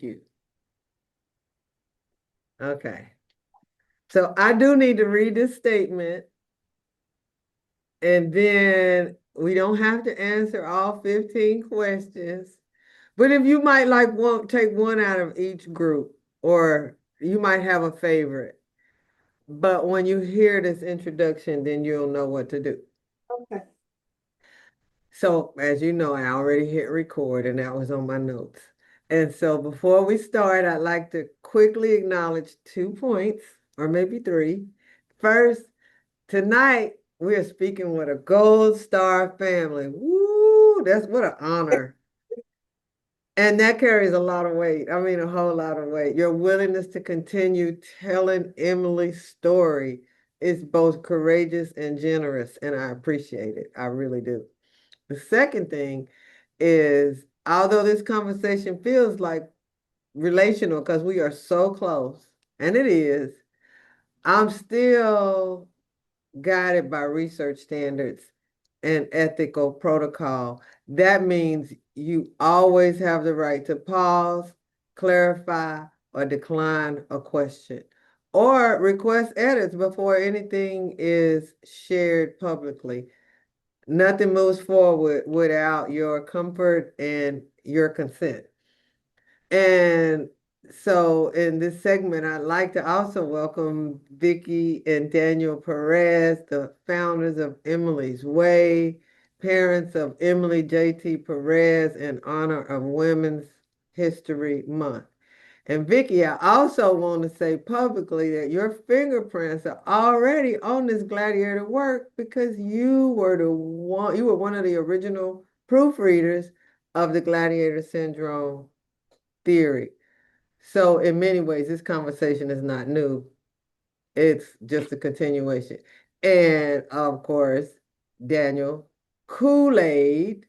Thank you. Okay. So I do need to read this statement, and then we don't have to answer all 15 questions. But if you might take one out of each group, or you might have a favorite. But when you hear this introduction, then you'll know what to do. Okay. So, as you know, I already hit record and that was on my notes. And so before we start, I'd like to quickly acknowledge 2 points, or maybe three. First, tonight we are speaking with a Gold Star family. Woo, that's what an honor. And that carries a lot of weight. I mean, a whole lot of weight. Your willingness to continue telling Emily's story is both courageous and generous, and I appreciate it. I really do. The second thing is, although this conversation feels like relational because we are so close, and it is, I'm still guided by research standards and ethical protocol. That means you always have the right to pause, clarify, or decline a question, or request edits before anything is shared publicly. Nothing moves forward without your comfort and your consent. And so in this segment, I'd like to also welcome Vicki and Daniel Perez, the founders of Emily's Way, parents of Emily J.T. Perez in honor of Women's History Month. And Vicki, I also want to say publicly that your fingerprints are already on this Gladiator work because you were one of the original proofreaders of the Gladiator Syndrome theory. So in many ways, this conversation is not new. It's just a continuation. And of course, Daniel Kool-Aid.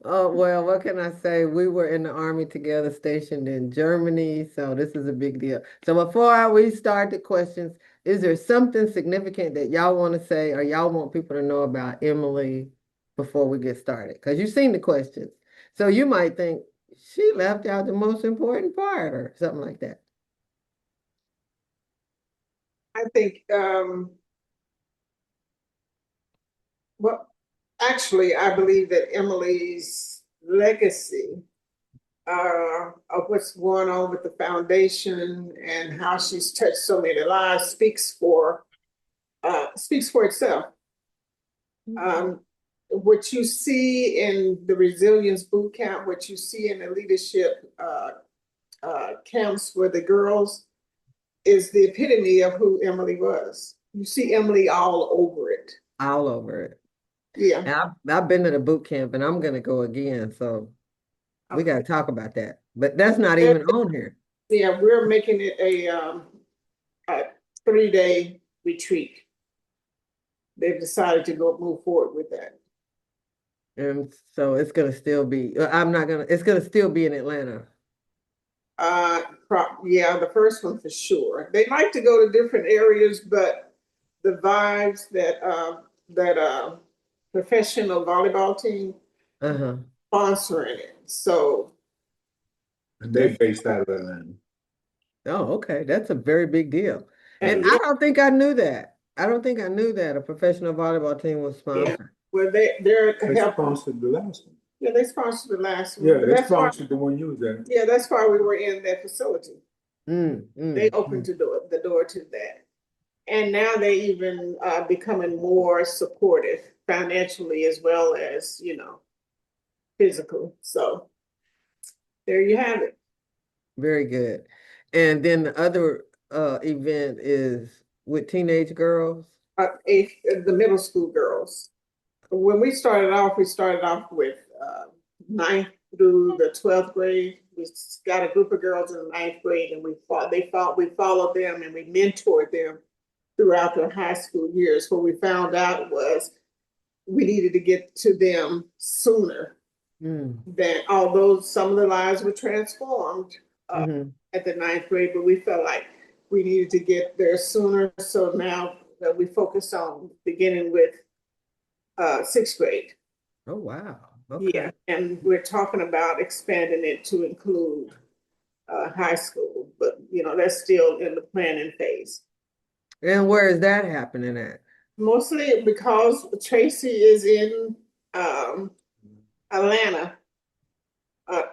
Oh, well, what can I say? We were in the army together, stationed in Germany, so this is a big deal. So before we start the questions, is there something significant that y'all want to say or y'all want people to know about Emily before we get started? Because you've seen the questions. So you might think she left out the most important part or something like that. I think, well, actually, I believe that Emily's legacy of what's going on with the foundation and how she's touched so many lives speaks for itself. Um, what you see in the resilience boot camp, what you see in the leadership camps for the girls is the epitome of who Emily was. You see Emily all over it. All over it. Yeah. And I've been to the boot camp and I'm going to go again. So we got Okay. to talk about that. But that's not even on here. Yeah, we're making it a 3-day retreat. They've decided to go move forward with that. And so it's going to still be, I'm not going to, it's going to still be in Atlanta. Yeah, the first one for sure. They like to go to different areas, but the vibes that professional volleyball team Uh-huh. sponsoring it. So And they based out of Atlanta. Oh, okay. That's a very big deal. And and I don't think I knew that. I don't think I knew that a professional volleyball team was yeah, sponsored. well they're They helping. sponsored the last one. Yeah, they sponsored the last one. Yeah, But they that's why, sponsored the one you was at. yeah, that's why we were in that facility. Mm, They mm, opened mm. the door to that. And now they even becoming more supportive financially as well as, physical. So there you have it. Very good. And then the other event is with teenage girls. The middle school girls. When we started off with ninth through the 12th grade. We got a group of girls in the ninth grade, and we followed them and we mentored them throughout their high school years. What we found out was we needed to get to them sooner. Mm, That although some of the lives were transformed hmm at the ninth grade, but we felt like we needed to get there sooner. So now we focus on beginning with sixth grade. Oh, wow. Okay. Yeah, and we're talking about expanding it to include high school, but that's still in the planning phase. And where is that happening at? Mostly because Tracy is in um, Atlanta,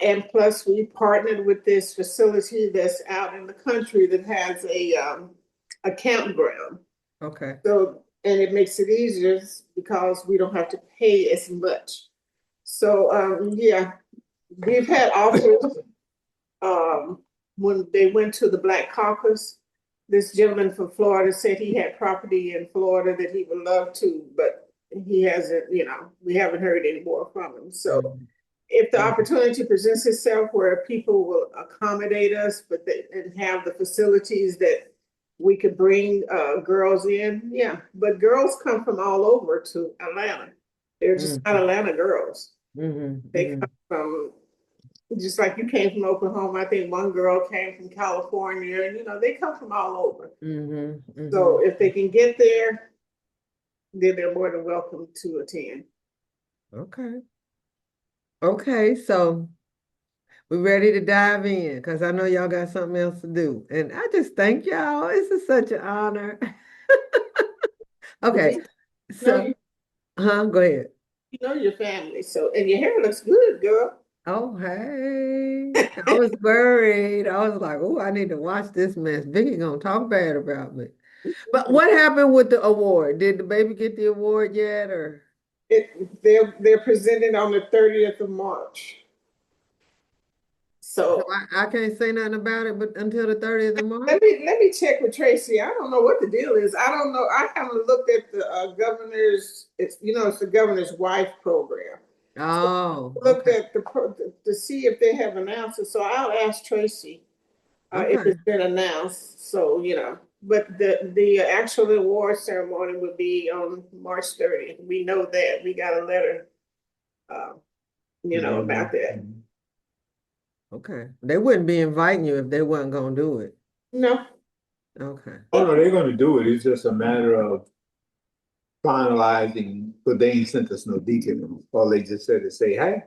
and plus we partnered with this facility that's out in the country that has a campground. Okay. So, and it makes it easier because we don't have to pay as much. So, yeah, we've had offers. When they went to the Black Caucus, this gentleman from Florida said he had property in Florida that he would love to, but he hasn't, we haven't heard any more from him. So Mhm. if the Mhm. opportunity presents itself where people will accommodate us, and have the facilities that we could bring girls in, yeah. But girls come from all over to Atlanta. They're just not Atlanta girls. Mhm. They come from, just like you came from Oklahoma. I think one girl came from California, and they come from all over. Mhm. So Mhm. if they can get there, then they're more than welcome to attend. Okay. Okay. So we're ready to dive in because I know y'all got something else to do. And I just thank y'all. This is such an honor. Okay. You know, So, go ahead. you know your family. So, and your hair looks good, girl. Oh, hey. I was worried. I was like, oh, I need to watch this mess. Vicki gonna talk bad about me. But what happened with the award? Did the baby get the award yet or? They're presented on the 30th of March. So So I can't say nothing about it but until the 30th of March? let me check with Tracy. I don't know what the deal is. I don't know. I haven't looked at the governor's. It's the governor's wife program. Oh, Looked okay. at to see if they have announced it. So I'll ask Tracy if Okay. it's been announced. So but the actual award ceremony will be on March 30th. We know that. We got a letter, uh, about that. Okay. They wouldn't be inviting you if they wasn't gonna do it. No, Okay. Oh, no, they're gonna do it. It's just a matter of finalizing, but they ain't sent us no details. All they just said is say, hey,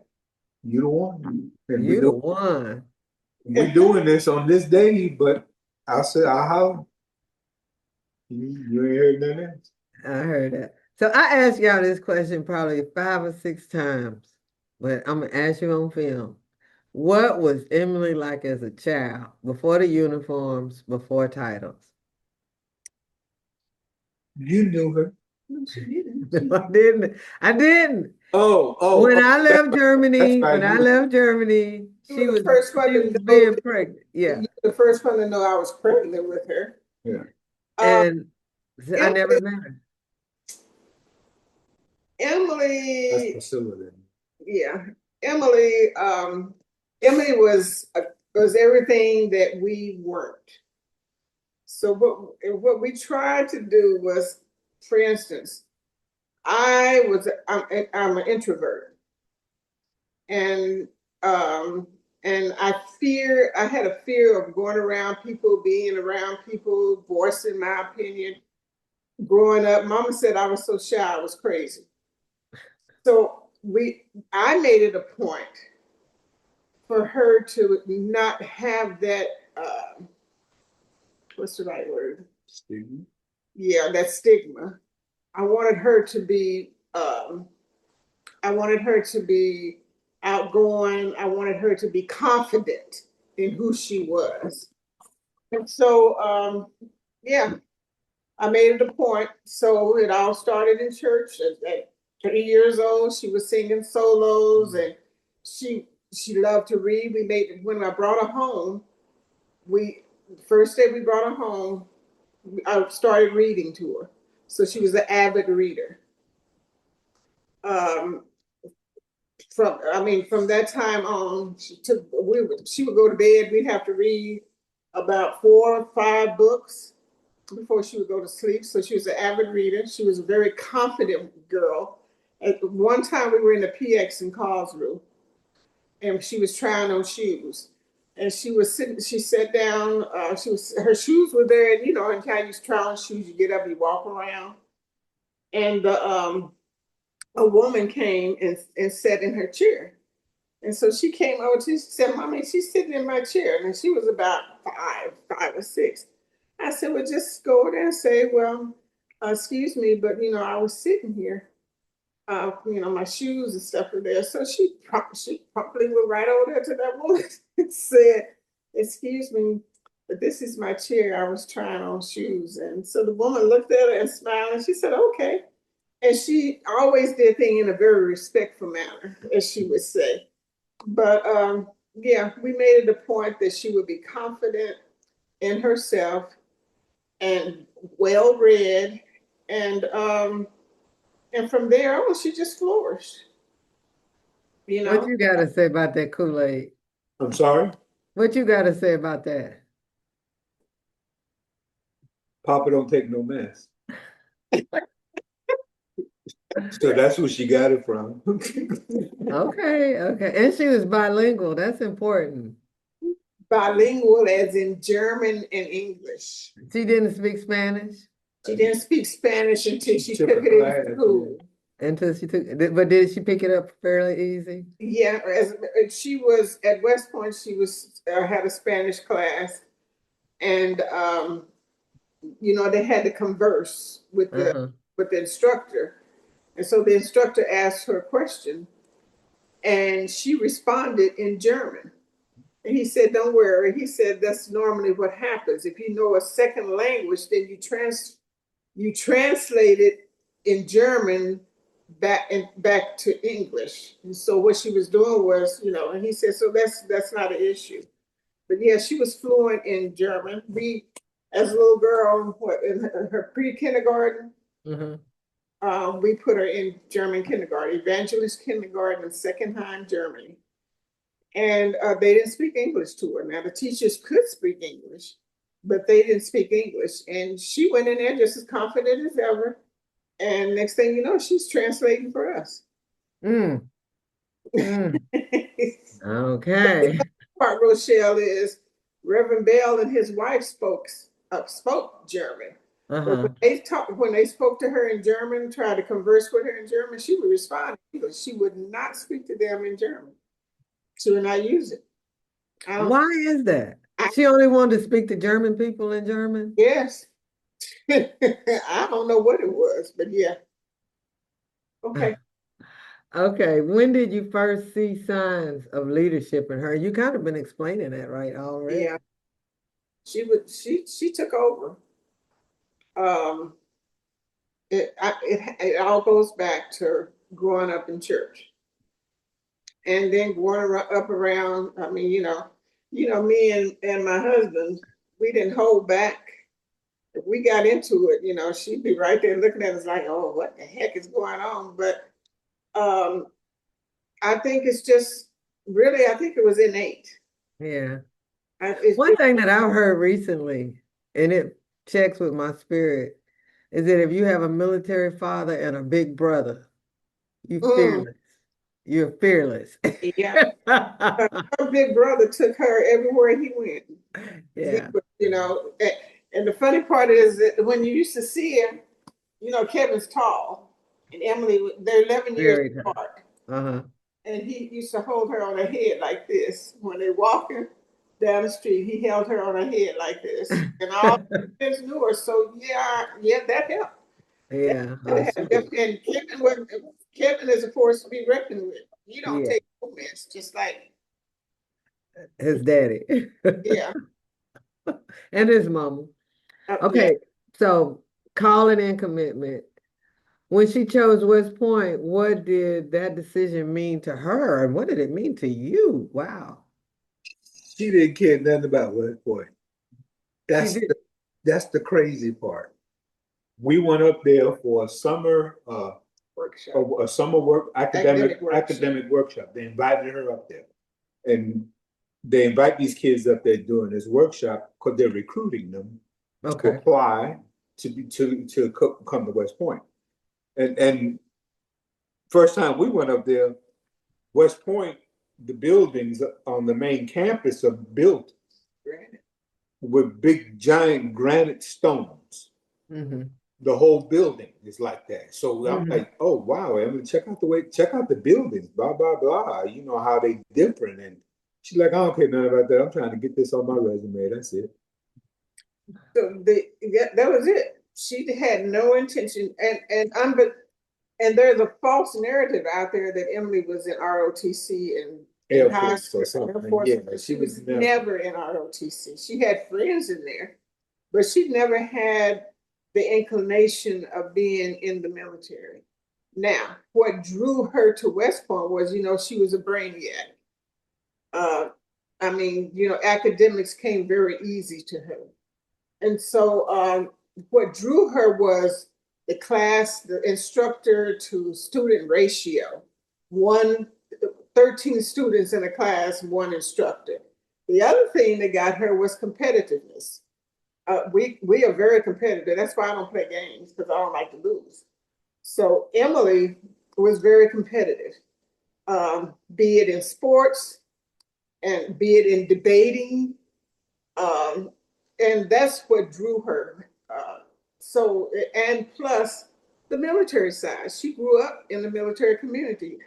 you the one. And You the one. we doing this on this day, but I said, holler. You ain't heard nothing else. I heard that. So I asked y'all this question probably 5 or 6 times, but I'm gonna ask you on film. What was Emily like as a child before the uniforms, before titles? You knew her. no, she didn't. No, I didn't. I didn't. Oh, When I left that's Germany, when right. I left Germany, You were the first one she to was know. being pregnant. Yeah. You were the first one to know I was pregnant with her. Yeah. Uh, And I never Emily, met her. That's Emily, Priscilla then. yeah, Emily. Emily was everything that we weren't. So what we tried to do was, for instance, I'm an introvert, and um and I had a fear of going around people, being around people, voicing my opinion. Growing up, Mama said I was so shy, I was crazy. So I made it a point for her to not have that. What's the right word? Stigma. Yeah, that stigma. I wanted her to be. I wanted her to be outgoing. I wanted her to be confident in who she was. And so, yeah, I made it a point. So it all started in church. At 3 years old, she was singing solos, and she loved to read. When I brought her home, we first day we brought her home, I started reading to her. So she was an avid reader. Um, from that time on, she would go to bed. We'd have to read about 4 or 5 books before she would go to sleep. So she was an avid reader. She was a very confident girl. At one time, we were in the PX in Carlsruhe, and she was trying on shoes. And she was sitting. She sat down. Her shoes were there. And, and how you try on shoes, you get up, you walk around, and a woman came and sat in her chair. And so she came over, she said, Mommy, she's sitting in my chair. And she was about five or six. I said, well, just go over there and say, well, excuse me, but I was sitting here. My shoes and stuff were there. So she promptly went right over there to that woman and said, excuse me, but this is my chair. I was trying on shoes. And so the woman looked at her and smiled and she said, okay. And she always did things in a very respectful manner, as she would say. But yeah, we made it a point that she would be confident in herself and well read, and from there on, she just flourished. What you got to say about that Kool-Aid? I'm sorry? What you got to say about that? Papa don't take no mess. So that's where she got it from. Okay. And she was bilingual. That's important. Bilingual as in German and English. She didn't speak Spanish? She didn't speak Spanish until she took it in school. Until she took it, but did she pick it up fairly easy? Yeah, as she was at West Point, she was had a Spanish class, and they had to converse with the instructor, and so the instructor asked her a question, and she responded in German. And he said, "Don't worry." He said, "That's normally what happens. If you know a second language, then you translate it in German back to English." And so what she was doing was, and he said, "So that's not an issue." But yeah, she was fluent in German. We, as a little girl, in her pre-kindergarten, we put her in German kindergarten, evangelist kindergarten in Seckenheim, Germany. And they didn't speak English to her. Now, the teachers could speak English, but they didn't speak English. And she went in there just as confident as ever. And next thing you know, she's translating for us. Okay. Part, Rochelle, is Reverend Bell and his wife spoke German. But when they spoke to her in German, tried to converse with her in German, she would respond in English. She would not speak to them in German. She would not use it. Why is that? She only wanted to speak to German people in German? Yes. I don't know what it was, but yeah. Okay. Okay. When did you first see signs of leadership in her? You kind of been explaining that, right, already? Yeah. She took over. It all goes back to growing up in church. And then growing up around, I mean, me and my husband, we didn't hold back. If we got into it, she'd be right there looking at us like, oh, what the heck is going on? But I think it's just really, I think it was innate. Yeah. One thing that I've heard recently, and it checks with my spirit, is that if you have a military father and a big brother, you're fearless. You're fearless. Yeah. Her big brother took her everywhere he went. Yeah. And the funny part is that when you used to see him, Kevin's tall and Emily, they're 11 years apart. And he used to hold her on her head like this. When they're walking down the street, he held her on her head like this. And all the kids knew her. So yeah, that helped. Yeah. And Kevin is a force to be reckoned with. You don't take no mess, just like his daddy. Yeah. And his mama. Okay, so calling and commitment. When she chose West Point, what did that decision mean to her? And what did it mean to you? Wow. She didn't care nothing about West Point. That's the crazy part. We went up there for a summer workshop, a summer academic workshop. They invited her up there, and they invite these kids up there during this workshop because they're recruiting them to apply to come to West Point. And first time we went up there, West Point, the buildings on the main campus are built with big giant granite stones. the whole building is like that. So I'm Mhm. like, oh wow, Emily, check out the buildings, blah blah blah. You know how they different. And she's like, I don't care nothing about that. I'm trying to get this on my resume. That's it. So that was it. She had no intention, and there's a false narrative out there that Emily was in ROTC and in Air high Force or school. Air something. Force. Yeah, She was never in ROTC. She had friends in there, but she never had the inclination of being in the military. Now, what drew her to West Point was, she was a brainiac. Uh, I mean, academics came very easy to her. And so what drew her was the instructor to student ratio. 13 students in a class, one instructor. The other thing that got her was competitiveness. We are very competitive. That's why I don't play games, because I don't like to lose. So Emily was very competitive, be it in sports and be it in debating. Um, and that's what drew her. And plus the military side. She grew up in the military community.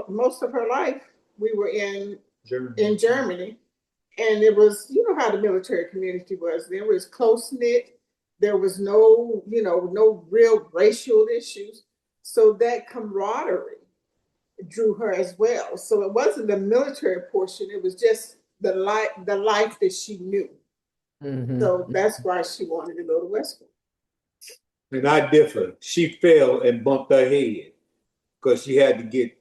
Most of her life, we were in Germany, and it was, how the military community was. There was close knit. There was no real racial issues. So that camaraderie drew her as well. So it wasn't the military portion. It was just the life that she knew. So that's why she wanted to go to West Point. And I differ. She fell and bumped her head because she had to get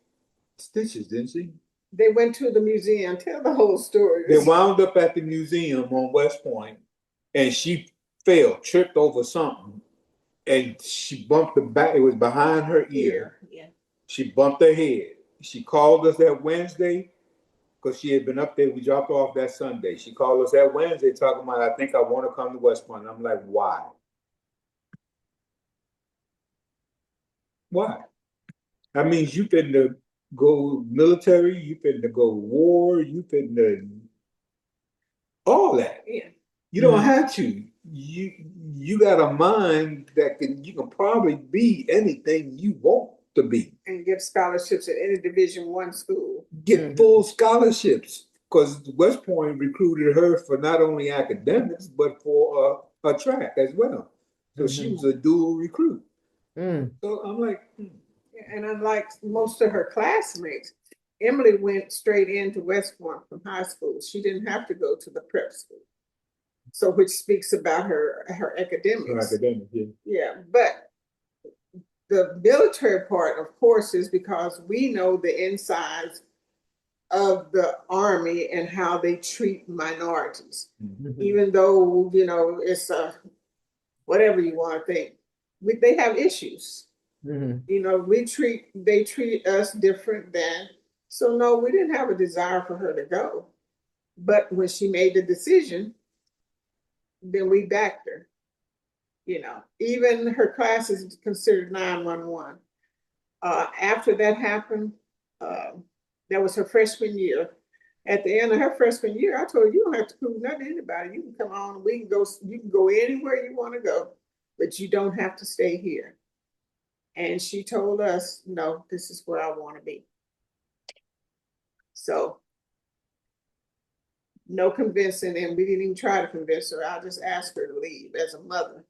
stitches, didn't she? They went to the museum. Tell the whole story. They wound up at the museum on West Point, and she fell, tripped over something, and she bumped the back. It was behind her ear. Yeah. She bumped her head. She called us that Wednesday because she had been up there. We dropped her off that Sunday. She called us that Wednesday talking about, I think I want to come to West Point. I'm like, why? Why? That means you finna go military, you finna go war, you finna all that. Yeah. You don't have to. You got a mind that you can probably be anything you want to be. And get scholarships at any Division I school. Get full scholarships. Because West Point recruited her for not only academics, but for a track as well. So she was a dual recruit. So I'm like, And unlike most of her classmates, Emily went straight into West Point from high school. She didn't have to go to the prep school. So which speaks about her academics. her academics, yeah. Yeah, but the military part, of course, is because we know the insides of the Army and how they treat minorities. Even though, it's whatever you want to think, they have issues. They treat us different than, so no, we didn't have a desire for her to go. But when she made the decision, then we backed her. Even her class is considered 911. After that happened, that was her freshman year. At the end of her freshman year, I told her, you don't have to prove nothing to anybody. You can come on, you can go anywhere you want to go, but you don't have to stay here. And she told us, no, this is where I want to be. So no convincing, and we didn't even try to convince her. I just asked her to leave as a mother.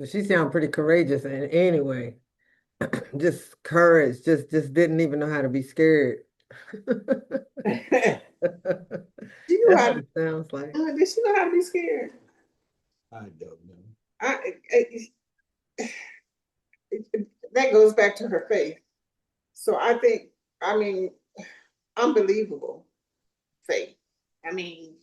She sounded pretty courageous anyway. Just courage. Just didn't even know how to be scared. She knew how That's what it sounds like. did she know how to be scared? I don't know. That goes back to her faith. So I mean, unbelievable faith. I mean,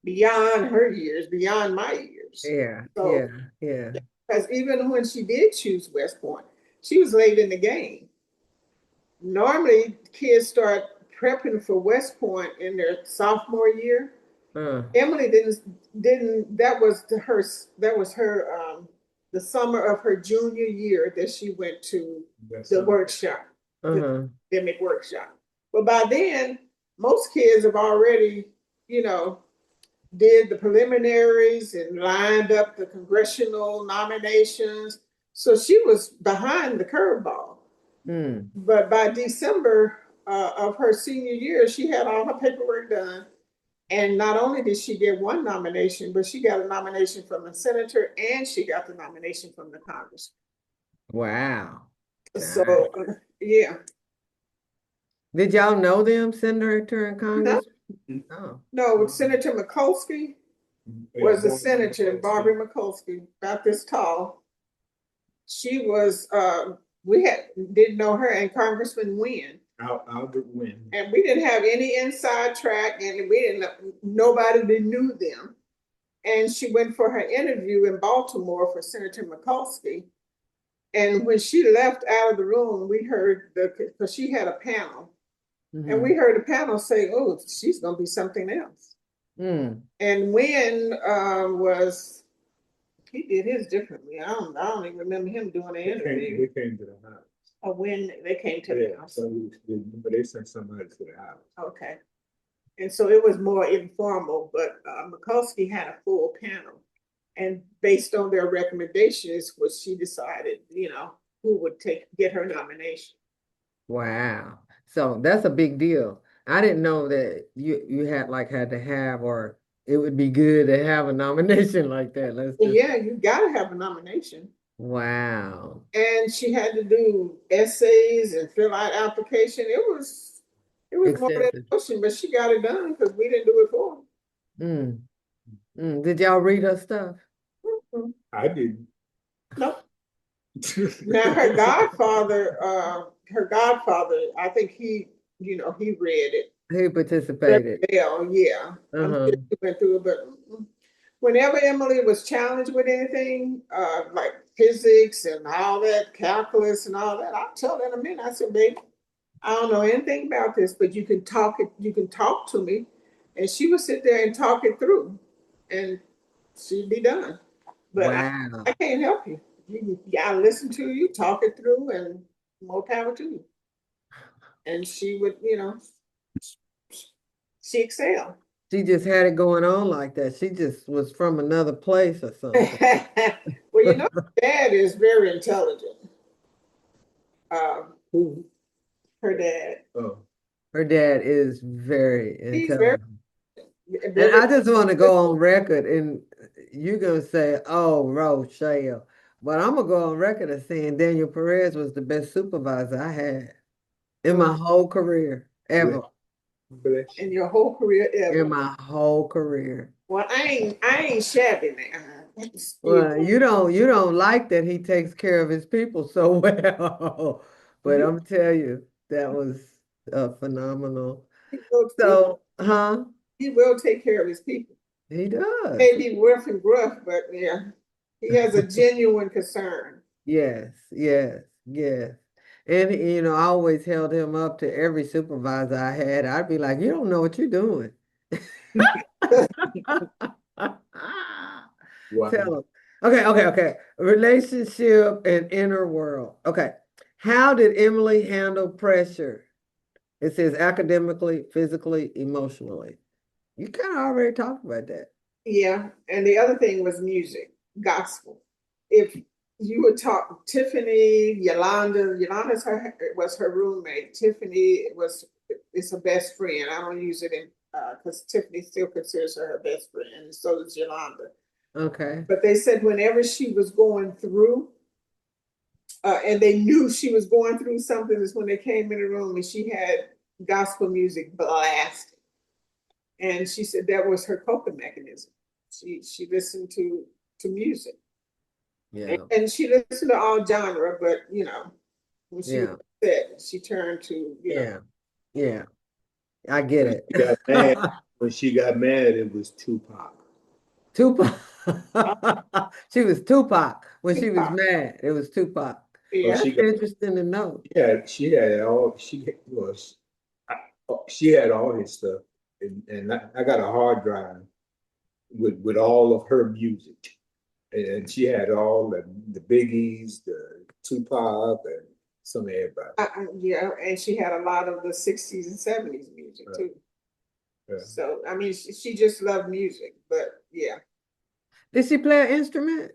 beyond her years, beyond my years. Yeah, So, yeah. Because even when she did choose West Point, she was late in the game. Normally, kids start prepping for West Point in their sophomore year. Emily didn't. That was her. The summer of her junior year that she went to the workshop, the academic workshop. But by then, most kids have already, did the preliminaries and lined up the congressional nominations. So she was behind the curveball. Mm. But by December of her senior year, she had all her paperwork done. And not only did she get one nomination, but she got a nomination from the senator and she got the nomination from the Congress. Wow. So, Dang. yeah. Did y'all know them, Senator and No, Congress? Oh. no, Senator Mikulski was a senator, Barbara Mikulski, about this tall. She was, didn't know her, and Congressman Wynn. Albert Wynn. And we didn't have any inside track, and we didn't, nobody that knew them. And she went for her interview in Baltimore for Senator Mikulski. And when she left out of the room, we heard because she had a panel, and we heard the panel say, "Oh, she's going to be something else." Mm. And Wynn he did his differently. I don't even remember him doing an interview. They came to the house. Or when they came to the house. So they sent somebody to the house. Okay. And so it was more informal, but Mikulski had a full panel. And based on their recommendations, was she decided, who would get her nomination. Wow. So that's a big deal. I didn't know that you had to have, or it would be good to have a nomination like that. Yeah, you gotta have a nomination. Wow. And she had to do essays and fill out application. It was more than a motion, but she got it done because we didn't do it for her. Did y'all read her stuff? I didn't. Nope. Now her godfather, I think he read it. He participated. Yeah. I'm sure he went through it, but whenever Emily was challenged with anything, like physics and all that, calculus and all that, I'll tell her in a minute. I said, baby, I don't know anything about this, but you can talk to me. And she would sit there and talk it through, and she'd be done. But wow. I can't help you. You gotta listen to you, talk it through, and more power to you. And she would, she excelled. She just had it going on like that. She just was from another place or something. Well, Dad is very intelligent. Who? Her dad. Oh. Her dad is very intelligent. Very, and I just want to go on record, and you're going to say, oh, Rochelle. But I'm going to go on record as saying Daniel Perez was the best supervisor I had in my whole career, ever. In your whole career ever? In my whole career. Well, I ain't shabby now. Well, you don't like that he takes care of his people so well. But I'm tell you, that was phenomenal. So, he will take care of his people. He does. Maybe rough and gruff, but yeah, he has a genuine concern. Yes. And I always held him up to every supervisor I had. I'd be like, you don't know what you're doing. Wow. Tell him. Okay. Relationship and inner world. Okay. How did Emily handle pressure? It says academically, physically, emotionally. You kind of already talked about that. Yeah. And the other thing was music, gospel. If you would talk, Tiffany, Yolanda was her roommate. Tiffany is her best friend. I don't use it because Tiffany still considers her best friend, and so does Yolanda. Okay. But they said whenever she was going through, and they knew she was going through something, is when they came in the room and she had gospel music blasting. And she said that was her coping mechanism. She listened to music. Yeah. And she listened to all genre, but when she was upset, she turned to Yeah. I get it. She got mad. When she got mad, it was Tupac. She was Tupac when she was mad. It was Tupac. Yeah. That's interesting to know. Yeah, she had all his stuff, and I got a hard drive with all of her music, and she had all the Biggies, the Tupac, and some of everybody. Yeah, and she had a lot of the 60s and 70s music too. Yeah. So, I mean, she just loved music, but yeah. Did she play an instrument?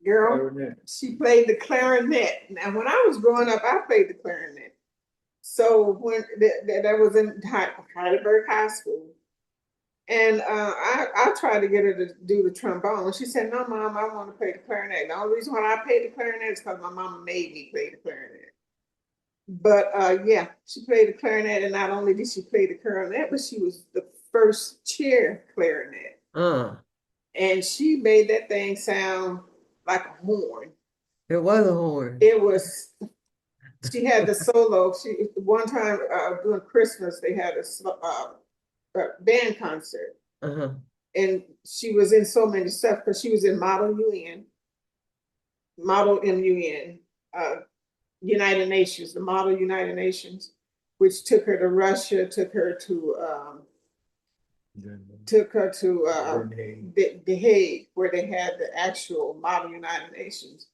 Girl, Clarinet. she played the clarinet. Now, when I was growing up, I played the clarinet. So when that was in Heidelberg High School, and I tried to get her to do the trombone. She said, "No, Mom, I want to play the clarinet." The only reason why I played the clarinet is because my mama made me play the clarinet. But yeah, she played the clarinet, and not only did she play the clarinet, but she was the first chair clarinet, Uh, and she made that thing sound like a horn. it was a horn. It was. She had the solo. She one time during Christmas they had a band concert, Uh-huh. and she was in so many stuff because she was in Model MUN, United Nations, the Model United Nations, which took her to Russia, took her to the Hague, where they had the actual Model United Nations.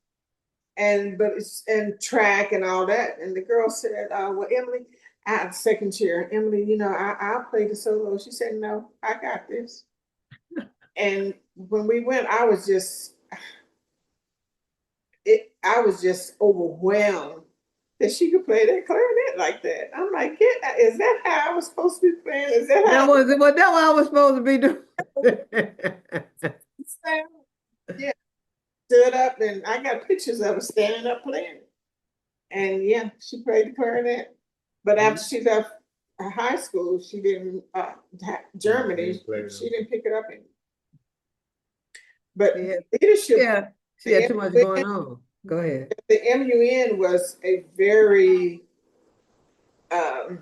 And but it's and track and all that. And the girl said, well, Emily, I have second chair. Emily, I'll play the solo. She said, no, I got this. And when we went, I was just overwhelmed that she could play that clarinet like that. I'm like, is that how I was supposed to be playing? Is that That how was what I was supposed to be doing. yeah, stood up and I got pictures of her standing up playing. And yeah, she played the clarinet. But after she left high school, she didn't Germany. She didn't pick it up anymore. But Yeah, leadership, yeah, she had too much going on. Go ahead. the MUN was a very a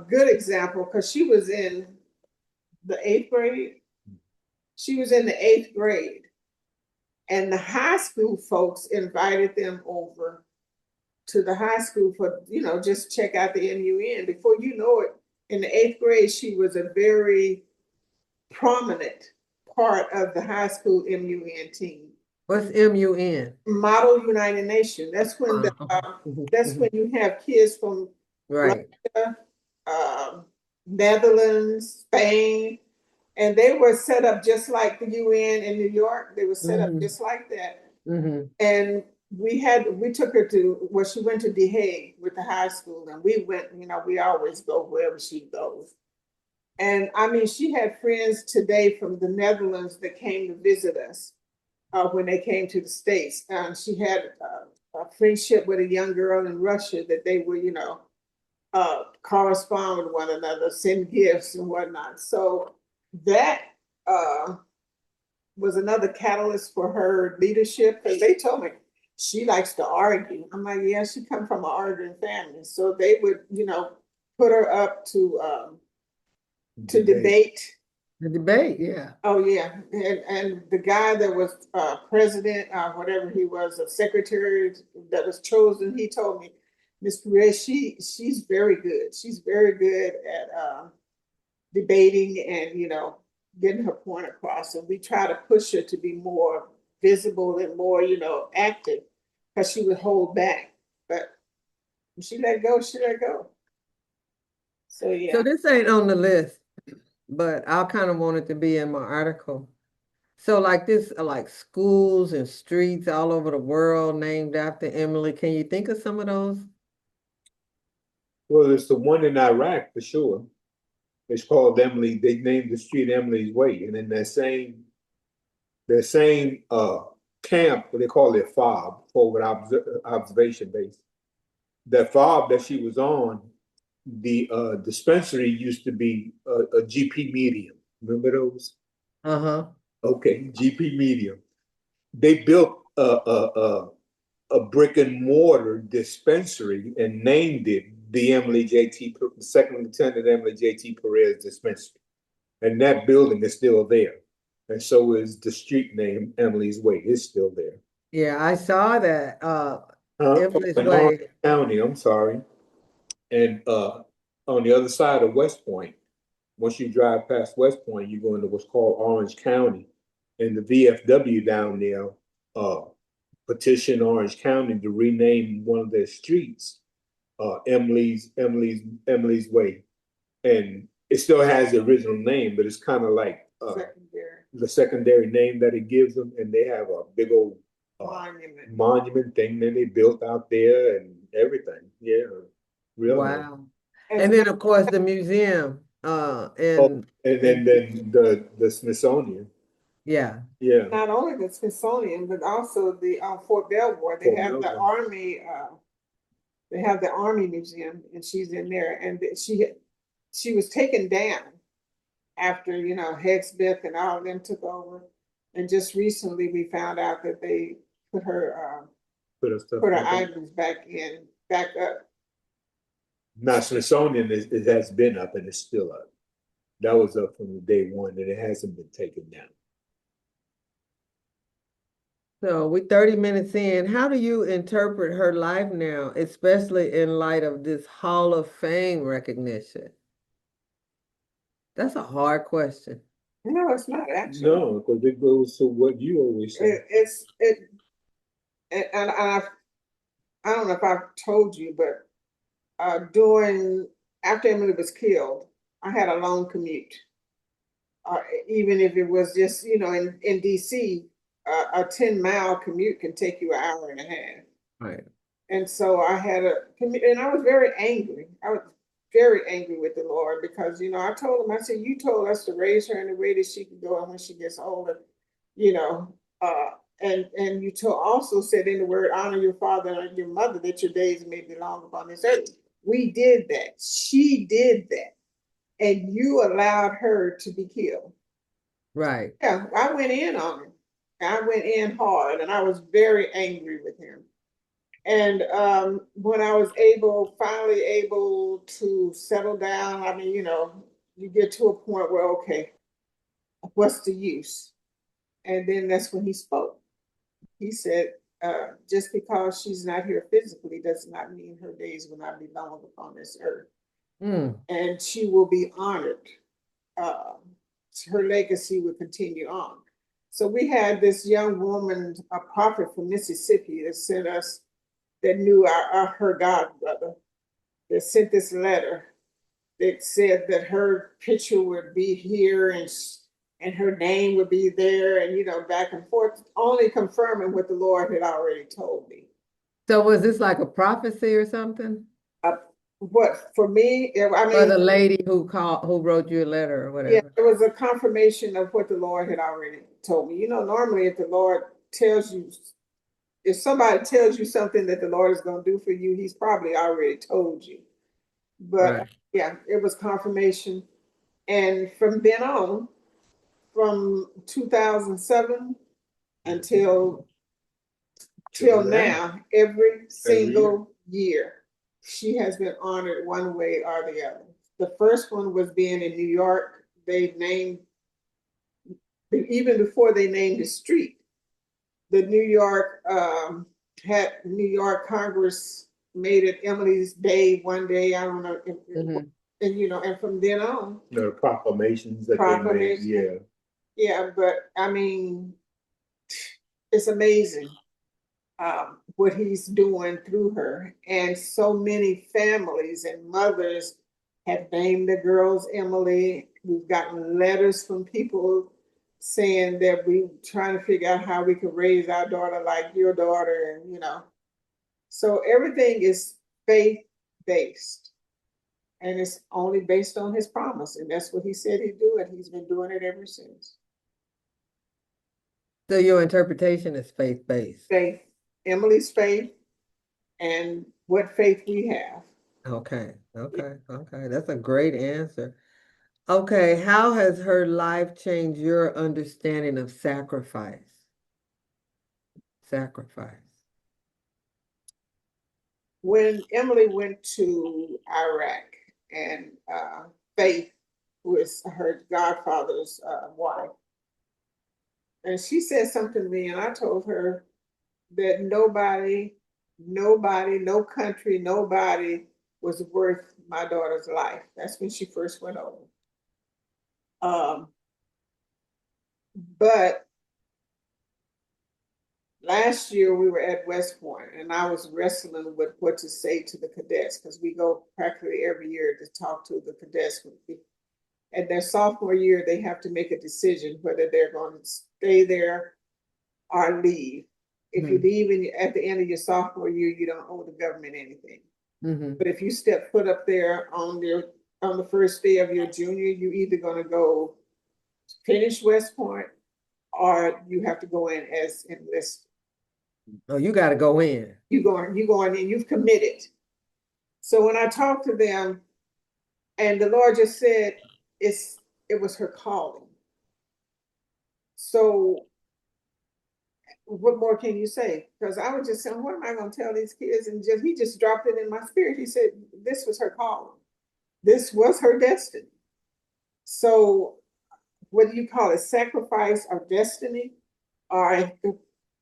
good example, because she was in the eighth grade. She was in the eighth grade, and the high school folks invited them over to the high school for, just check out the MUN. Before you know it, in the eighth grade, she was a very prominent part of the high school MUN team. What's MUN? Model United Nations. That's when you have kids from Right. Russia, Netherlands, Spain, and they were set up just like the UN in New York. They were set up just like that. And we took her she went to The Hague with the high school, and we went, we always go wherever she goes. And I mean, she had friends today from the Netherlands that came to visit us when they came to the States. And she had a friendship with a young girl in Russia that they were, correspond with one another, send gifts and whatnot. So that was another catalyst for her leadership, because they told me she likes to argue. I'm like, yeah, she come from an arguing family. So they would, put her up to debate. The debate, yeah. Oh yeah, and the guy that was president, whatever he was, a secretary that was chosen, he told me, Miss Perez, she's very good. She's very good at debating and getting her point across. And we try to push her to be more visible and more active, because she would hold back. But when she let go, she let go. So yeah. So this ain't on the list, but I kind of want it to be in my article. So like this, like schools and streets all over the world named after Emily. Can you think of some of those? Well, it's the one in Iraq for sure. It's called Emily. They named the street Emily's Way, and in that same camp, what they call it FOB, forward observation base. That FOB that she was on, the dispensary used to be a GP medium. Remember those? Uh-huh. Okay, GP medium. They built a brick and mortar dispensary and named it the Emily J.T. Second Lieutenant Emily J.T. Perez Dispensary. And that building is still there. And so is the street name Emily's Way. It's still there. Yeah, I saw that. Emily's In Way. Orange County, I'm sorry. And on the other side of West Point, once you drive past West Point, you go into what's called Orange County. And the VFW down there petitioned Orange County to rename one of their streets Emily's Way. and it still has the original name, but it's kind of like Secondary the secondary name that it gives them, and they have a big old monument thing that they built out there and everything. Yeah, real nice. Wow. And then of course the museum, Oh, and and then the Smithsonian. yeah. Yeah, not only the Smithsonian, but also the Fort Belvoir. They Fort have the Belvoir. Army. They have the Army Museum, and she's in there. And she was taken down after Hegsbeth and all of them took over. And just recently, we found out that they put her Put her items back up. Now Smithsonian it has been up and it's still up. That was up from the day one, and it hasn't been taken down. So we're 30 minutes in. How do you interpret her life now, especially in light of this Hall of Fame recognition? That's a hard question. No, it's not actually. No, because it goes to what you always say. And I don't know if I've told you, but during after Emily was killed, I had a long commute. Even if it was just in DC, a 10-mile commute can take you an hour and a half. Right. And so I had a commute, and I was very angry. I was very angry with the Lord because I told him, I said, you told us to raise her in the way that she could go, and when she gets older, you know, and you also said in the word, honor your father and your mother, that your days may be long upon this earth. We did that. She did that. And you allowed her to be killed. Right. Yeah, I went in on him. I went in hard, and I was very angry with him. And when I was finally able to settle down, I mean, you get to a point where, okay, what's the use? And then that's when he spoke. He said, just because she's not here physically does not mean her days will not be long upon this earth. Mm. And she will be honored. Her legacy will continue on. So we had this young woman, a prophet from Mississippi, that sent us, that knew her godbrother, that sent this letter that said that her picture would be here and her name would be there, and back and forth, only confirming what the Lord had already told me. So was this like a prophecy or something? What for me? I For the mean, lady who wrote you a letter or yeah, whatever. it was a confirmation of what the Lord had already told me. Normally if the Lord tells you, if somebody tells you something that the Lord is going to do for you, he's probably already told you. But Right. yeah, it was confirmation. And from then on, from 2007 until till now, every single year, she has been honored one way or the other. The first one was being in New York. They named, even before they named the street, the New York Congress made it Emily's Day one day. I don't know, and and from then on, The proclamations that they made, yeah. Yeah, but I mean, it's amazing what he's doing through her. And so many families and mothers have named the girls Emily. We've gotten letters from people saying that we're trying to figure out how we can raise our daughter like your daughter. And, so everything is faith-based. And it's only based on his promise. And that's what he said he'd do, and he's been doing it ever since. So your interpretation is faith-based. Faith, Emily's faith, and what faith we have. Okay. That's a great answer. Okay, how has her life changed your understanding of sacrifice? Sacrifice. When Emily went to Iraq, and Faith was her godfather's wife, and she said something to me, and I told her that nobody, no country, nobody was worth my daughter's life. That's when she first went over. But last year we were at West Point and I was wrestling with what to say to the cadets because we go practically every year to talk to the cadets. And their sophomore year, they have to make a decision whether they're going to stay there or leave. If you leave at the end of your sophomore year, you don't owe the government anything. But if you step foot up there on the first day of your junior, you're either going to go finish West Point or you have to go in as enlisted. Oh, you got to go in. You going in, you've committed. So when I talked to them, and the Lord just said it was her calling. So what more can you say? Because I was just saying, what am I going to tell these kids? And he just dropped it in my spirit. He said, this was her calling. This was her destiny. So what do you call it? Sacrifice or destiny, or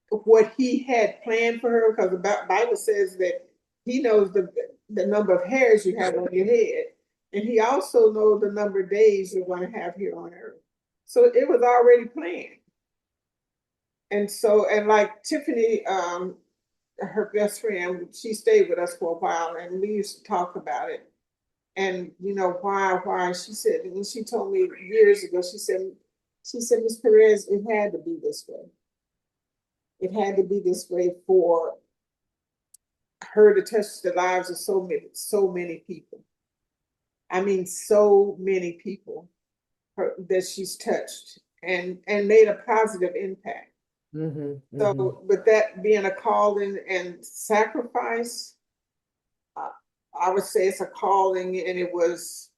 what he had planned for her? Because the Bible says that he knows the number of hairs you have on your head. And he also knows the number of days you're going to have here on earth. So it was already planned. And so, and like Tiffany, her best friend, she stayed with us for a while and we used to talk about it. And you know, why, she said, and she told me years ago, she said, Ms. Perez, it had to be this way. It had to be this way for her to touch the lives of so many people. I mean, so many people that she's touched and made a positive impact. So with that being a calling and sacrifice, I would say it's a calling, and it was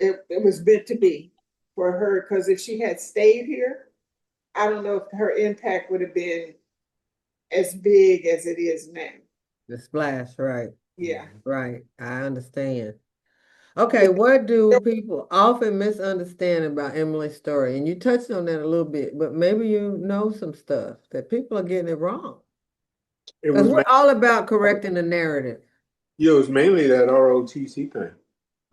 meant to be for her, because if she had stayed here, I don't know if her impact would have been as big as it is now. The splash, right? Yeah. Right. I understand. Okay, what do people often misunderstand about Emily's story? And you touched on that a little bit, but maybe you know some stuff that people are getting it wrong. Because we're all about correcting the narrative. Yeah, it was mainly that ROTC thing.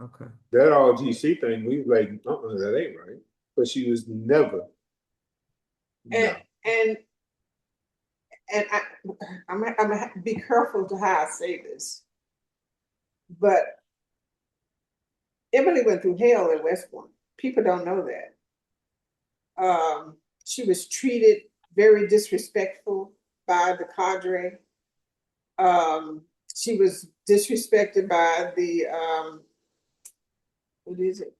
Okay. That ROTC thing, we were like, that ain't right. But she was never. And I'm gonna have to be careful to how I say this, but Emily went through hell at West Point. People don't know that. She was treated very disrespectful by the cadre. She was disrespected by the what is it?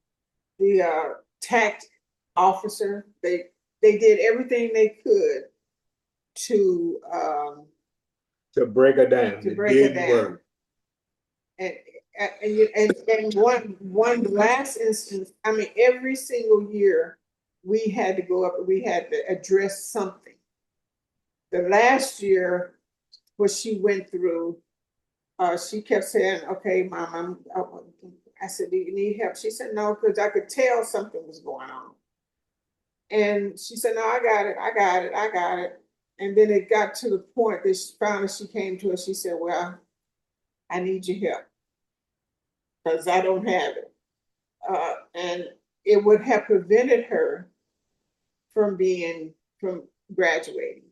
The TACT officer. They did everything they could to break her down. To break her down. Work. And one last instance, I mean, every single year we had to go up, we had to address something. The last year, what she went through, she kept saying, okay, Mom, I said, do you need help? She said, no, because I could tell something was going on. And she said, no, I got it. And then it got to the point that finally she came to us. She said, well, I need your help because I don't have it. And it would have prevented her from graduating.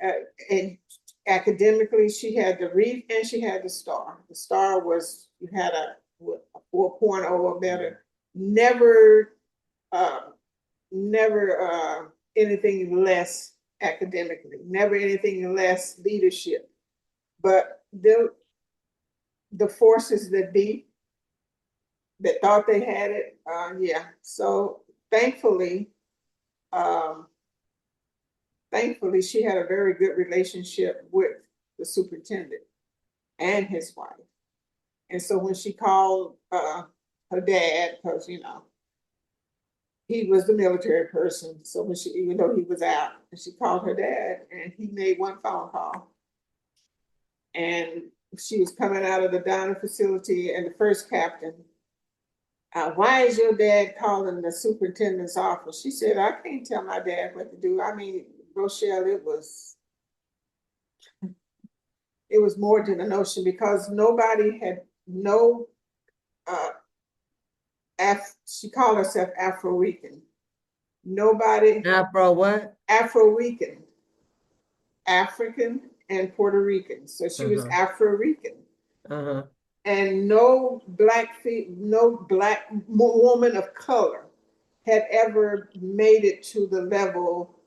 And academically, she had the read and she had the star. The star was, you had a 4.0 or better. Never anything less academically, never anything less leadership. But the forces that thought they had it, yeah. So thankfully, she had a very good relationship with the superintendent and his wife. And so when she called her dad, because he was the military person, so when even though he was out, she called her dad, and he made one phone call. And she was coming out of the dining facility, and the first captain, why is your dad calling the superintendent's office? She said, I can't tell my dad what to do. I mean, Rochelle, it was more than a notion, because nobody had she called herself Afro-Rican. Nobody. Afro what? Afro-Rican. African and Puerto Rican. So she was Uh-huh. Afro-Rican. Uh-huh. And no black woman of color had ever made it to the level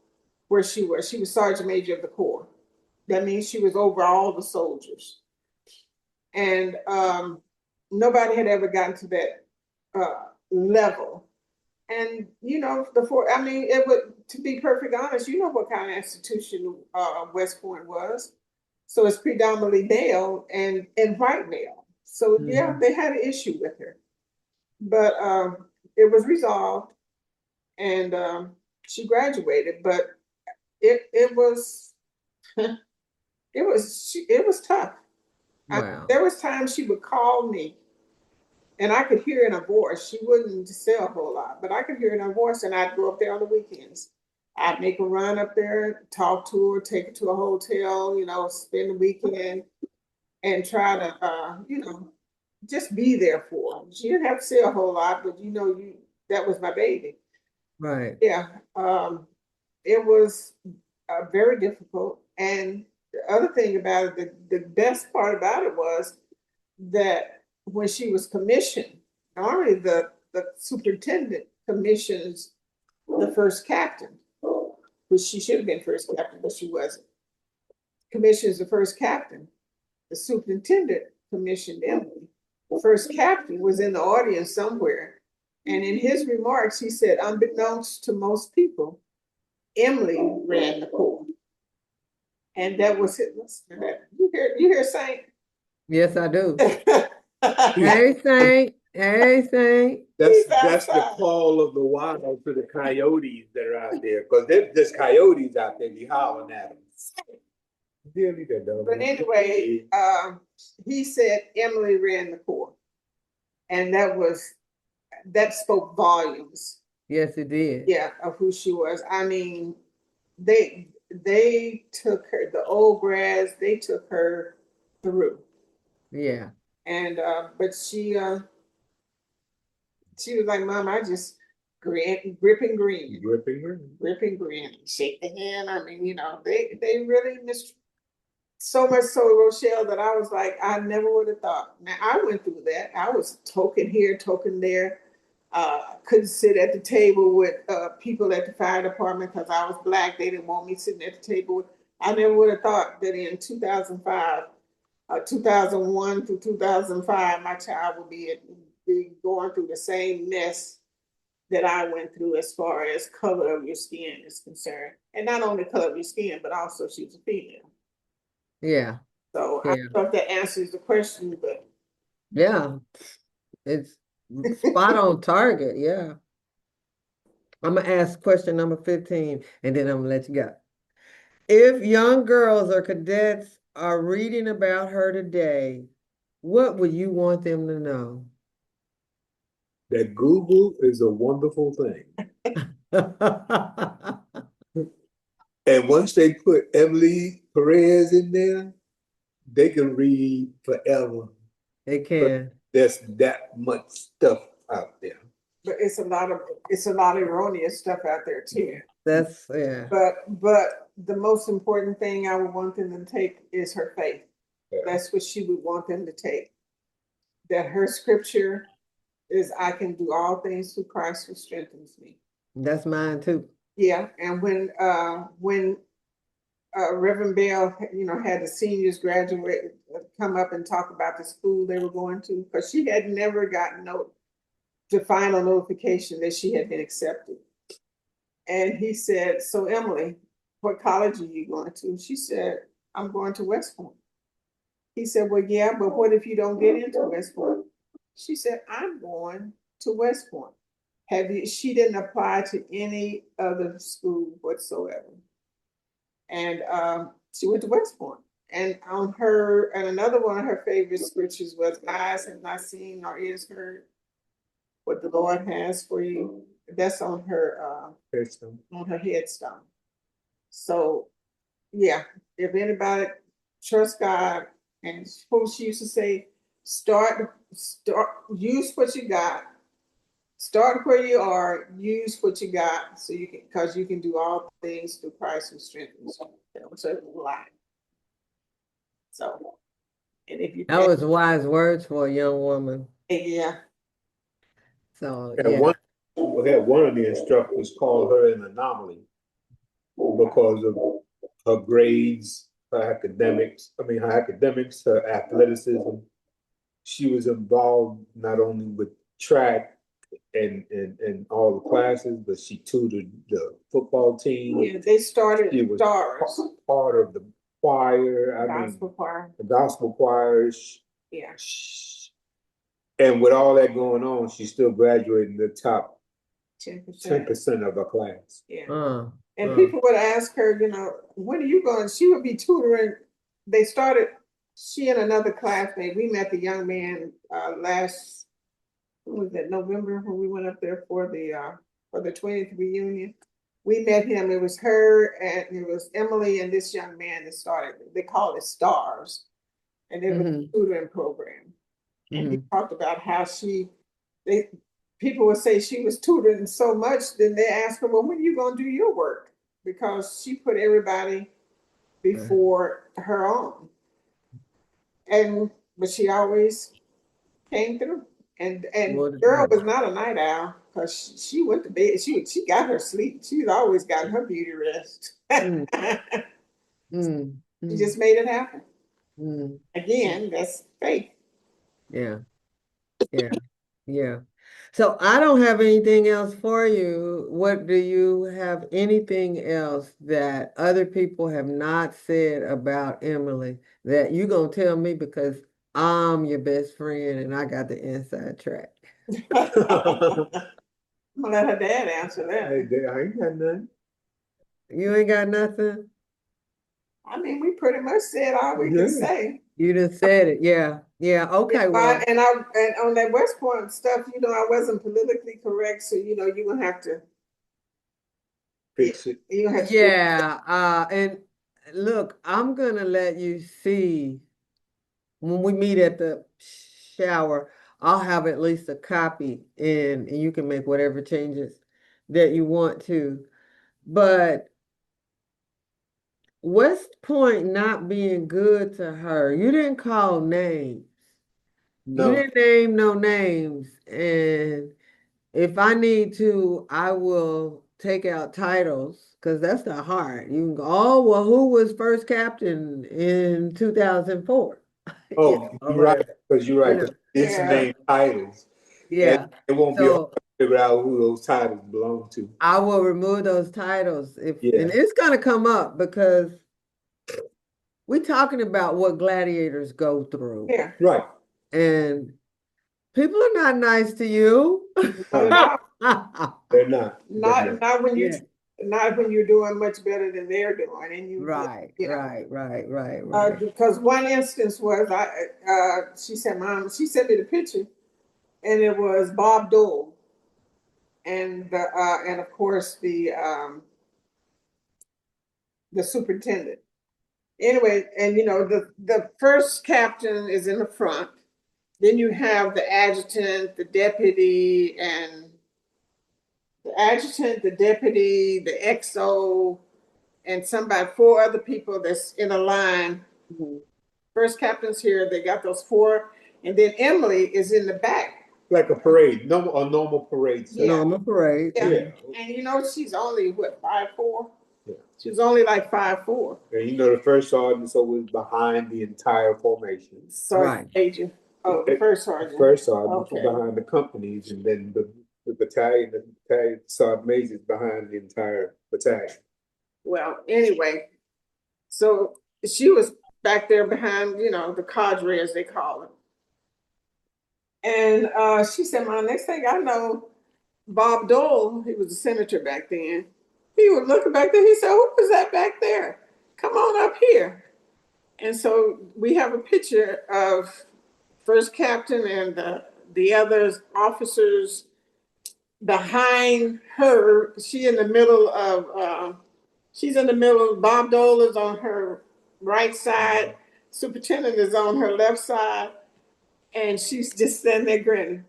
where she was. She was Sergeant Major of the Corps. That means she was over all the soldiers. And nobody had ever gotten to that level. And I mean, it would, to be perfectly honest, you know what kind of institution West Point was. So it's predominantly male and white male. So yeah, Mhm. they had an issue with her, but it was resolved, and she graduated. But it was it was tough. Wow. There was times she would call me, and I could hear in her voice. She wouldn't say a whole lot, but I could hear in her voice, and I'd go up there on the weekends. I'd make a run up there, talk to her, take her to a hotel, spend the weekend, and try to, just be there for her. She didn't have to say a whole lot, but that was my baby. Right. Yeah, it was very difficult. And the other thing about it, the best part about it was that when she was commissioned, normally the superintendent commissions the first captain, which she should have been first captain, but she wasn't. Commissions the first captain. The superintendent commissioned Emily. The first captain was in the audience somewhere. And in his remarks, he said, unbeknownst to most people, Emily ran the Corps. And that was it. You hear Saint? Yes, I do. He's- Hey, Saint. Hey, Saint. That's the call of the wild to the coyotes that are out there, because there's coyotes out there, you hollering at them. But anyway, he said Emily ran the Corps. And that spoke volumes, Yes, it did. yeah, of who she was. I mean, they took her, the old grads, they took her through. Yeah. And but she was like, Mom, I just gripping green, gripping green, shake the hand. I mean, they really missed so much so, Rochelle, that I was like, I never would have thought. Now I went through that. I was token here, token there. Couldn't sit at the table with people at the fire department because I was Black. They didn't want me sitting at the table. I never would have thought that in 2005, 2001 through 2005, my child would be going through the same mess that I went through as far as color of your skin is concerned. And not only color of your skin, but also she was a female. Yeah. So I Yeah. don't know if that answers the question, but Yeah. It's spot on target. Yeah. I'm gonna ask question number 15 and then I'm gonna let you go. If young girls or cadets are reading about her today, what would you want them to know? That Google is a wonderful thing. And once they put Emily Perez in there, they can read forever. They can. There's that much stuff out there. but it's a lot of erroneous stuff out there too. That's yeah. But the most important thing I would want them to take is her faith. Yeah. That's what she would want them to take. That her scripture is, I can do all things through Christ who strengthens me. That's mine too. Yeah, and when Reverend Bell, had the seniors graduate come up and talk about the school they were going to, because she had never gotten the final notification that she had been accepted. And he said, so Emily, what college are you going to? She said, I'm going to West Point. He said, well, yeah, but what if you don't get into West Point? She said, I'm going to West Point. She didn't apply to any other school whatsoever. And she went to West Point. And another one of her favorite scriptures was, eyes have not seen nor ears heard what the Lord has for you. That's on her headstone. So yeah, if anybody trust God, and she used to say, start, use what you got, start where you are, use what you got so you can, because you can do all things through Christ who strengthens you. That was a lie. So, and if you That was wise words for a young woman. yeah. So And yeah. we had one of the instructors call her an anomaly because of her grades, her academics, her athleticism. She was involved not only with track and all the classes, but she tutored the football team. Yeah, they started She was stars. part of the choir. Gospel choir. The gospel choirs. Yeah. And with all that going on, she still graduated in the top 10%. of her class. Yeah. And people would ask her, you know, when are you going? She would be tutoring. They started, she and another classmate. We met the young man last, what was it, November, when we went up there for the 20th reunion. We met him. It was her and it was Emily and this young man that started. They called it Stars, and it was a tutoring program. And he talked about how people would say she was tutoring so much, then they asked her, well, when are you going to do your work? Because she put everybody before her own. But she always came through. And girl was not a night owl because she went to bed. She got her sleep. She's always gotten her beauty rest. She just made it happen. Again, that's faith. Yeah. So I don't have anything else for you. What do you have anything else that other people have not said about Emily that you gonna tell me because I'm your best friend and I got the inside track? I'm gonna let her dad answer that. I ain't got nothing. You ain't got nothing? I mean, we pretty much said all we can say. You just said it. Yeah. Okay. Well, and on that West Point stuff, you know, I wasn't politically correct, so you know, you're gonna have to fix it. You have to yeah. And look, I'm gonna let you see when we meet at the shower. I'll have at least a copy, and you can make whatever changes that you want to. But West Point not being good to her, you didn't call names. No. You didn't name no names. And if I need to, I will take out titles because that's not hard. You can go, oh, well, who was first captain in 2004? Oh, you're right. Because you're right. It's named titles. Yeah. And it won't be hard to figure out who those titles belong to. I will remove those titles and it's gonna come up because we're talking about what gladiators go through. Yeah. Right. And people are not nice to you. They're not. Not when you're doing much better than they're doing, and you right. Because one instance was she said, Mom, she sent me the picture, and it was Bob Dole, and of course the superintendent. Anyway, and you know the first captain is in the front. Then you have the adjutant, the deputy, the XO, and four other people that's in a line. First captain's here, they got those four, and then Emily is in the back. Like a parade, a normal parade. Normal parade. Yeah. And you know, she's only, what, 5'4"? Yeah. She was only like 5'4". And you know, the first sergeant is always behind the entire formation. Sergeant Major. Oh, the first sergeant. First sergeant behind the companies, and then the battalion sergeant major is behind the entire battalion. Well, anyway, so she was back there behind, you know, the cadre as they call it. And she said, "My next thing I know, Bob Dole, he was a senator back then, he was looking back there. He said, who was that back there? Come on up here." And so we have a picture of first captain and the other officers behind her. She's in the middle. Bob Dole is on her right side. Superintendent is on her left side. And she's just standing there grinning.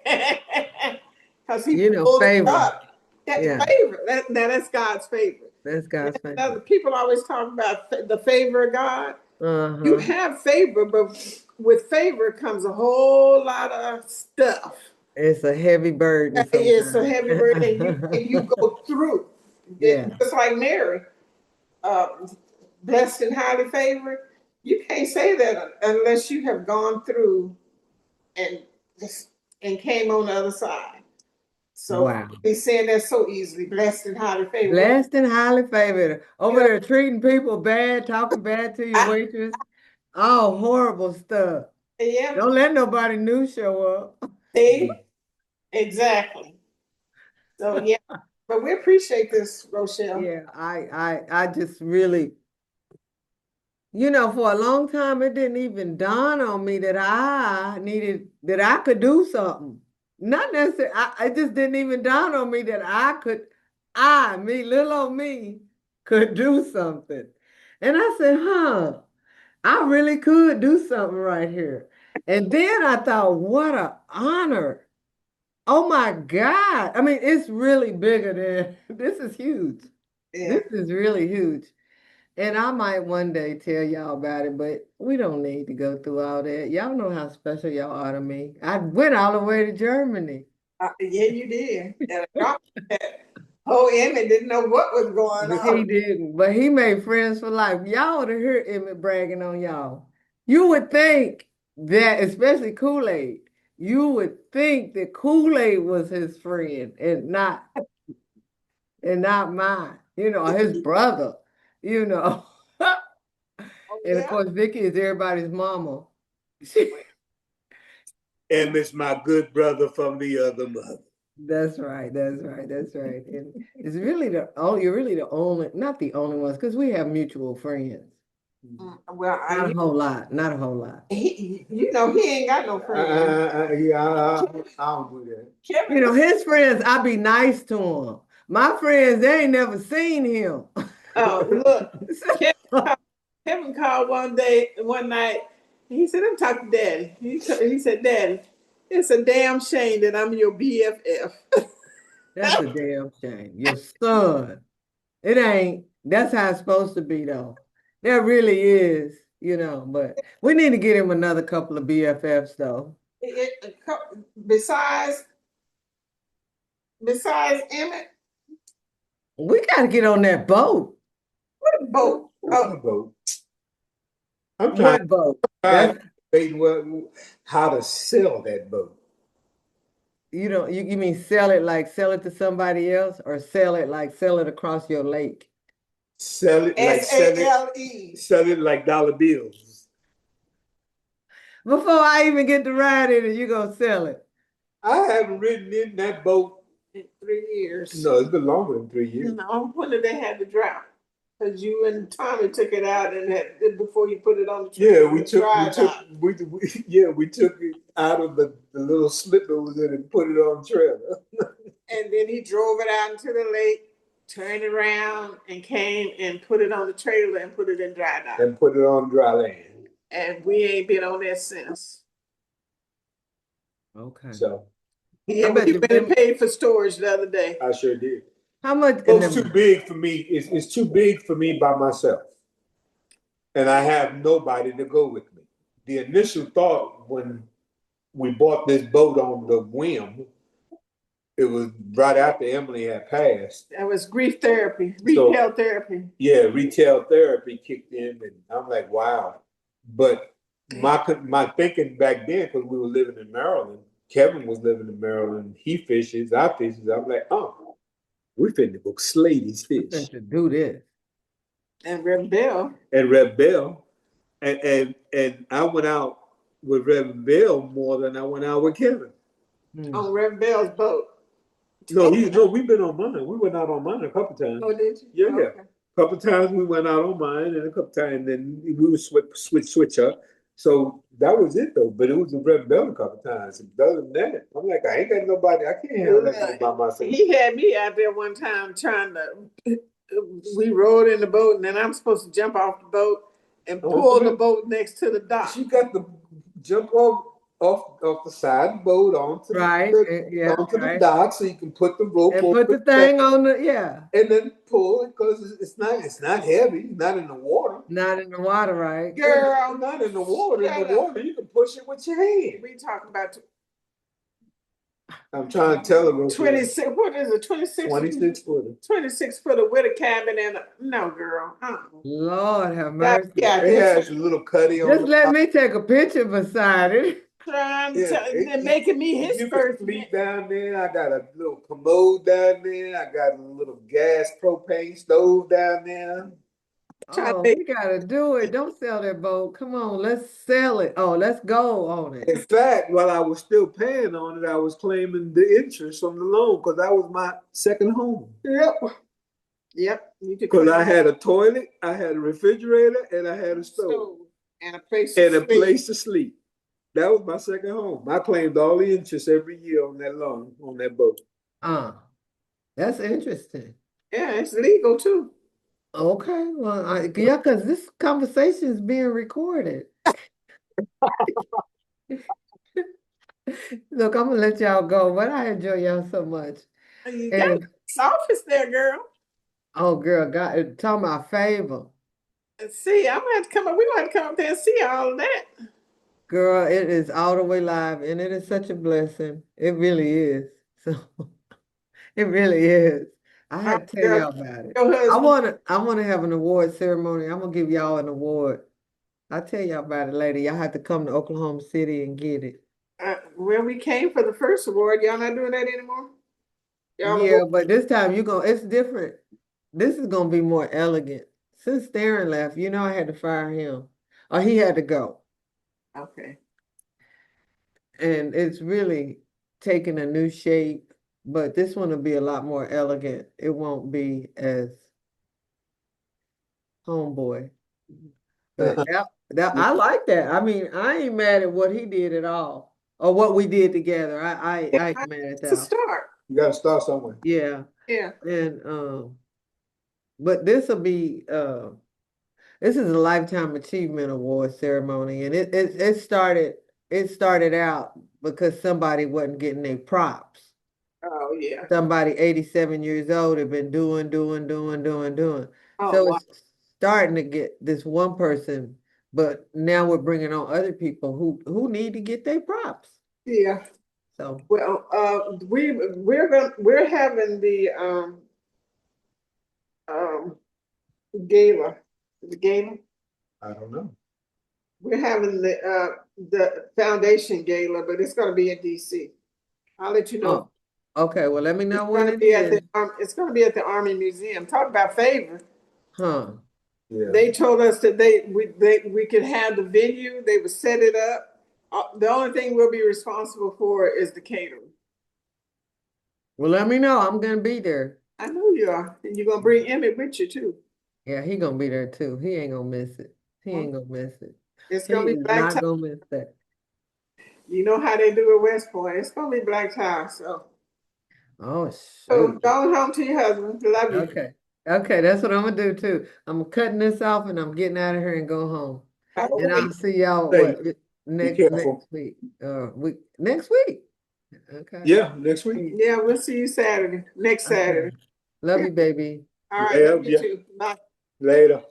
Because he You know, pulled it favor. up. That Yeah. favor. That's God's favor. That's God's favor. People always talk about the favor of God. You Uh-huh. have favor, but with favor comes a whole lot of stuff. It's a heavy burden It's a sometimes. heavy burden, and you go through. Yeah. Just like Mary, uh, blessed and highly favored. You can't say that unless you have gone through and and came on the other side. So Wow. he's saying that so easily, blessed and highly favored. Blessed and highly favored. Over Yeah. there treating people bad, talking bad to your waitress. All horrible stuff. Yeah, Don't let nobody new show up. see, exactly. So yeah, but we appreciate this, Rochelle. Yeah, I just really, for a long time it didn't even dawn on me that I could do something. Not necessarily, it just didn't even dawn on me that little old me, could do something. And I said, huh, I really could do something right here. And then I thought, what an honor. Oh my God. I mean, it's really bigger than, this is huge. Yeah. This is really huge. And I might one day tell y'all about it, but we don't need to go through all that. Y'all know how special y'all are to me. I went all the way to Germany. Yeah, you did. Oh, Emmett didn't know what was going on. He didn't, but he made friends for life. Y'all would have heard Emmett bragging on y'all. You would think that, especially Kool-Aid, you would think that Kool-Aid was his friend and not mine, his brother, you know. Oh, And of yeah. course, Vicki is everybody's mama. And it's my good brother from the other mother. That's right. That's right. That's right. And it's really you're really the only, not the only ones, because we have mutual friends. Well, Not a whole lot. Not a whole lot. he ain't got no friends. Yeah, I don't do that. Kevin, His friends, I be nice to him. My friends, they ain't never seen him. look, Kevin called one night. He said, "I'm talking to Daddy." He said, "Daddy, it's a damn shame that I'm your BFF." That's a damn shame. Your son. It ain't. That's how it's supposed to be, though. There really is, but we need to get him another couple of BFFs, though. Besides Emmett, We got to get on that boat. what boat? Boat. I'm What boat? trying how to sell that boat. You mean sell it to somebody else, or sell it across your lake? Sell it like SALE. Sell it like dollar bills. Before I even get to ride in it, you gonna sell it. I haven't ridden in that boat in 3 years. No, it's been longer than 3 years. No, when did they have the drought? Because you and Tommy took it out and before you put it on the trailer. Yeah, we took it out of the little slip it was in and put it on the trailer. And then he drove it out into the lake, turned it around, and came and put it on the trailer and put it in dry dock. And put it on dry land. And we ain't been on that since. Okay. So yeah, but you been paid for storage the other day. I sure did. How much? It's too big for me. It's too big for me by myself. And I have nobody to go with me. The initial thought when we bought this boat on the whim, it was right after Emily had passed. That was grief therapy, retail therapy. Yeah, retail therapy kicked in, and I'm like, wow. But my thinking back then, because we were living in Maryland, Kevin was living in Maryland. He fishes, I fishes. I'm like, oh, we finna go slay these fish. To do this. And Rebel. And I went out with Rebel more than I went out with Kevin. On Rebel's boat. No, we've been on mine. We went out on mine a couple times. Oh, did you? Yeah, okay. A couple times we went out on mine, and a couple times then we would switch up. So that was it though. But it was a Rebel a couple times. Other than that, I'm like, I ain't got nobody. I can't handle that by myself. He had me out there one time trying to. We rode in the boat, and then I'm supposed to jump off the boat and pull the boat next to the dock. She got the jump off. off the side of the boat Right. Yeah, onto the right. dock so you can put the rope And over put the the thing thing on the, yeah, and then pull it because it's not heavy, not in the water. not in the water, right? Girl, Not in the water. In the shut up. water, you can push it with your hand. We talking about I'm trying to tell her 26, what is it, 26? 26 footer. 26 footer with a cabin and no, girl. Lord have Yeah, mercy. yeah, It has a little cutty on Just the let top. me take a picture beside it. trying Yeah, to, they're making me his you can first. sleep down there. I got a little commode down there. I got a little gas propane stove down there. Oh, we gotta do it. Don't sell that boat. Come on, let's sell it. Oh, let's go on it. In fact, while I was still paying on it, I was claiming the interest on the loan because that was my second home. Yep. You could Because I had a toilet, I had a refrigerator, and I had a stove. And a place And a place to sleep. That was my second home. I claimed all the interest every year on that loan, on that boat. That's interesting. Yeah, it's legal too. Okay, well, yeah, because this conversation is being recorded. Look, I'm gonna let y'all go, but I enjoy y'all so much. You got this office there, girl. Oh, girl, God, talking about favor. See, I'm gonna have to come up. We're gonna have to come up there and see all of that. Girl, it is all the way live, and it is such a blessing. It really is. So it really is. I had to tell y'all about it. I wanna have an award ceremony. I'm gonna give y'all an award. I'll tell y'all about it later. Y'all have to come to Oklahoma City and get it. Well, we came for the first award. Y'all not doing that anymore? Yeah, but this time it's different. This is gonna be more elegant. Since Darren left, I had to fire him. Or he had to go. Okay. And it's really taken a new shape, but this one will be a lot more elegant. It won't be as homeboy. But I like that. I mean, I ain't mad at what he did at all, or what we did together. I ain't mad at It's a that. start. You gotta start somewhere. Yeah. Yeah. And but this will be this is a Lifetime Achievement Award ceremony, and it started out because somebody wasn't getting their props. Oh yeah. Somebody 87 years old have been doing. Oh, So wow. it's starting to get this one person, but now we're bringing on other people who need to get their props. Yeah. So well, we're having the gala. The gala. I don't know. We're having the foundation gala, but it's going to be in DC. I'll let you know. Oh, okay. Well, let me know when it is. is. It's going to be at the Army Museum. Talk about favor. Huh. Yeah. They told us that we could have the venue. They would set it up. The only thing we'll be responsible for is the catering. Well, let me know. I'm gonna be there. I know you are, and you're gonna bring Emmett with you too. Yeah, he gonna be there too. He ain't gonna miss it. He ain't gonna miss it. It's He gonna be is black not tie. gonna miss that. You know how they do at West Point. It's gonna be black tie. So Oh go shoot. home to your husband. Love you. Okay. Okay, that's what I'm gonna do too. I'm cutting this off and I'm getting out of here and go home. And I'll see y'all next week. Next week. Okay. Yeah, next week. Yeah, we'll see you Saturday. Next Saturday. Love you, baby. All right, love you too. Bye. Later.